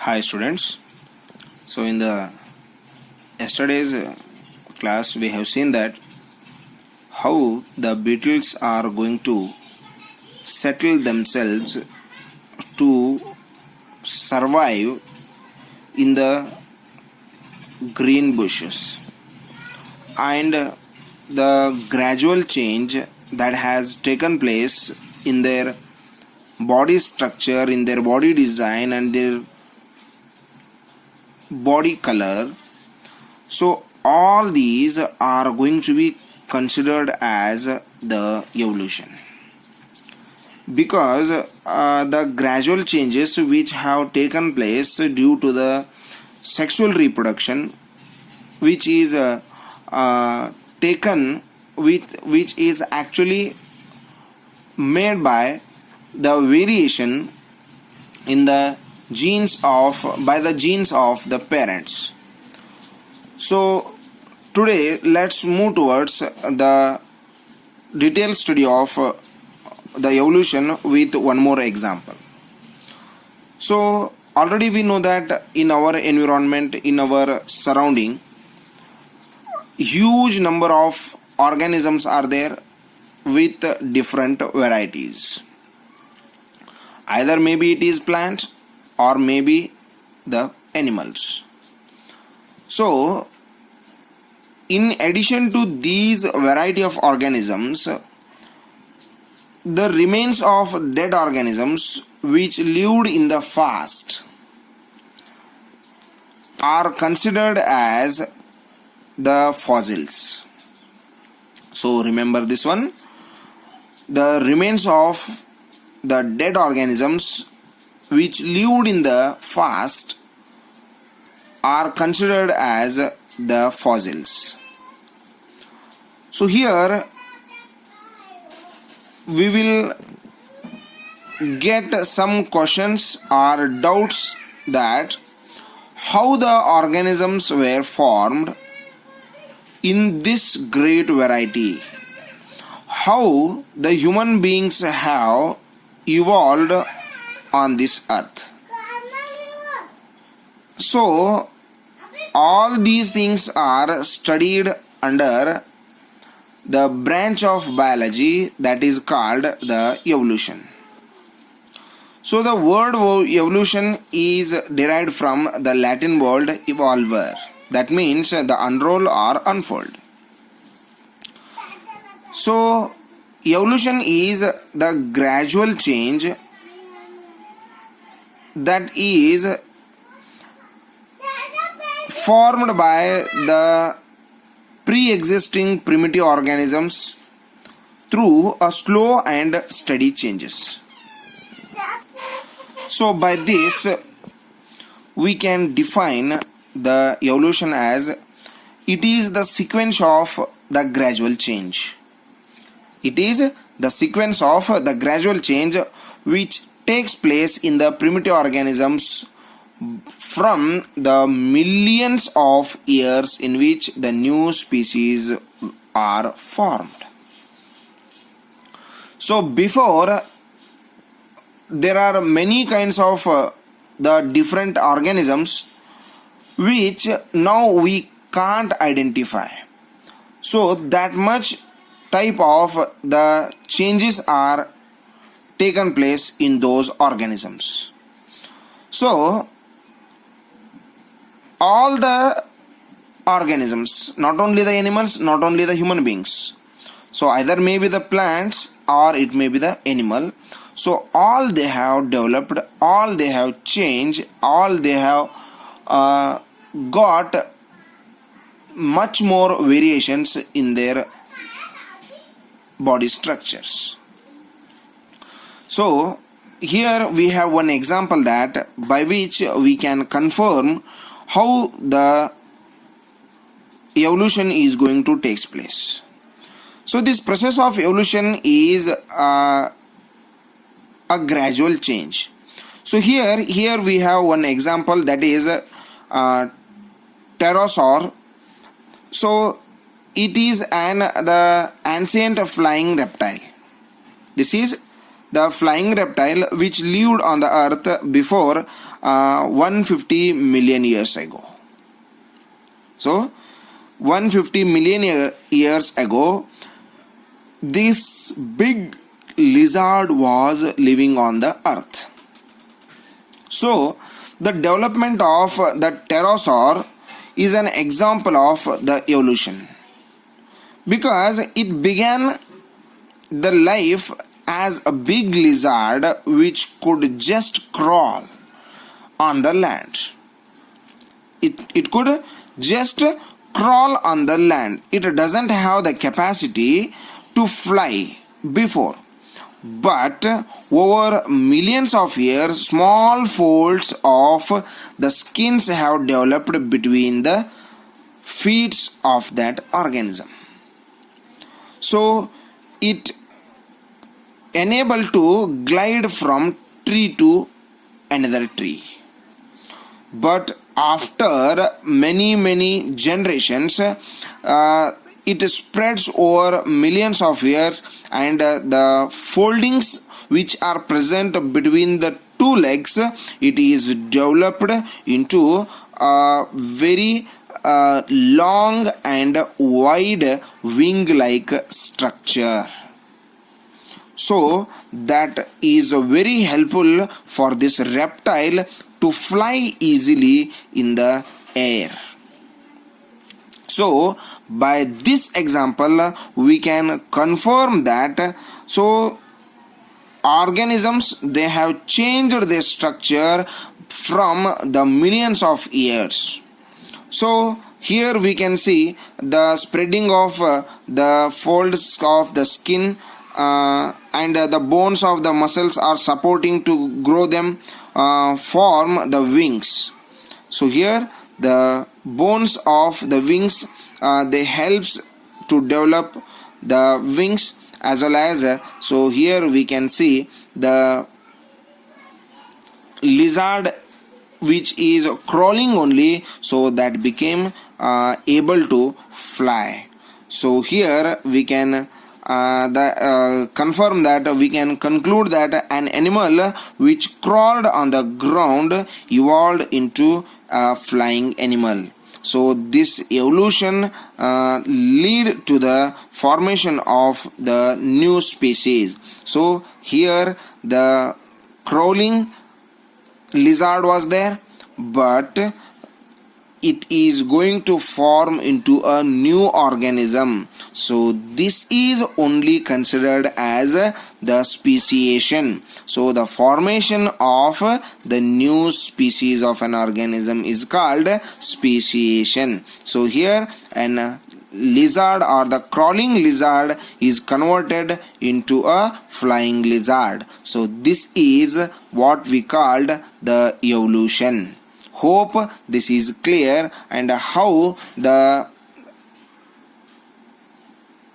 Hi students. So in the yesterday's class we have seen that how the beetles are going to settle themselves to survive in the green bushes, and the gradual change that has taken place in their body structure, in their body design and their body color. So all these are going to be considered as the evolution, because the gradual changes which have taken place due to the sexual reproduction, which is taken with, which is actually made by the variation in the genes of the parents. So today let's move towards the detailed study of the evolution with one more example. So already we know that in our environment, in our surrounding, huge number of organisms are there with different varieties. Either maybe it is plants or maybe the animals. So in addition to these variety of organisms, the remains of dead organisms which lived in the past are considered as the fossils. So remember this one, the remains of the dead organisms which lived in the past are considered as the fossils. So here we will get some questions or doubts that how the organisms were formed in this great variety, how the human beings have evolved on this earth. So all these things are studied under the branch of biology that is called the evolution. So the word evolution is derived from the Latin word evolver, that means the unroll or unfold. So evolution is the gradual change that is formed by the pre-existing primitive organisms through a slow and steady changes. So by this we can define the evolution as it is the sequence of the gradual change. It is the sequence of the gradual change which takes place in the primitive organisms from the millions of years in which the new species are formed. So before, there are many kinds of the different organisms which now we can't identify. So that much type of the changes are taken place in those organisms. So all the organisms, not only the animals, not only the human beings, so either maybe the plants or it may be the animal, so all they have developed, all they have changed, all they have got much more variations in their body structures. So here we have one example that by which we can confirm how the evolution is going to take place. So this process of evolution is a gradual change. So here we have one example, that is pterosaur. So it is the ancient flying reptile. This is the flying reptile which lived on the earth before 150 million years ago. So 150 million years ago, this big lizard was living on the earth. So the development of the pterosaur is an example of the evolution, because it began the life as a big lizard which could just crawl on the land. It could just crawl on the land. It doesn't have the capacity to fly before. But over millions of years, small folds of the skins have developed between the feet of that organism. So it enabled to glide from tree to another tree. But after many generations, it spreads over millions of years, and the foldings which are present between the two legs, it is developed into a very long and wide wing-like structure. So that is very helpful for this reptile to fly easily in the air. So by this example we can confirm that organisms, they have changed their structure from the millions of years. So here we can see the spreading of the folds of the skin, and the bones of the muscles are supporting to grow them, form the wings. So here the bones of the wings, they helps to develop the wings, as well as so here we can see the lizard which is crawling only, so that became able to fly. So here we can confirm that we can conclude that an animal which crawled on the ground evolved into a flying animal. So this evolution lead to the formation of the new species. So here the crawling lizard was there, but it is going to form into a new organism. So this is only considered as the speciation. So the formation of the new species of an organism is called speciation. So here an lizard or the crawling lizard is converted into a flying lizard. So this is what we called the evolution. Hope this is clear, and how the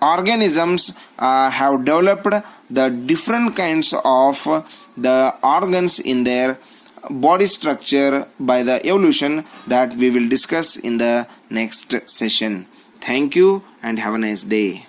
organisms have developed the different kinds of the organs in their body structure by the evolution, that we will discuss in the next session. Thank you and have a nice day.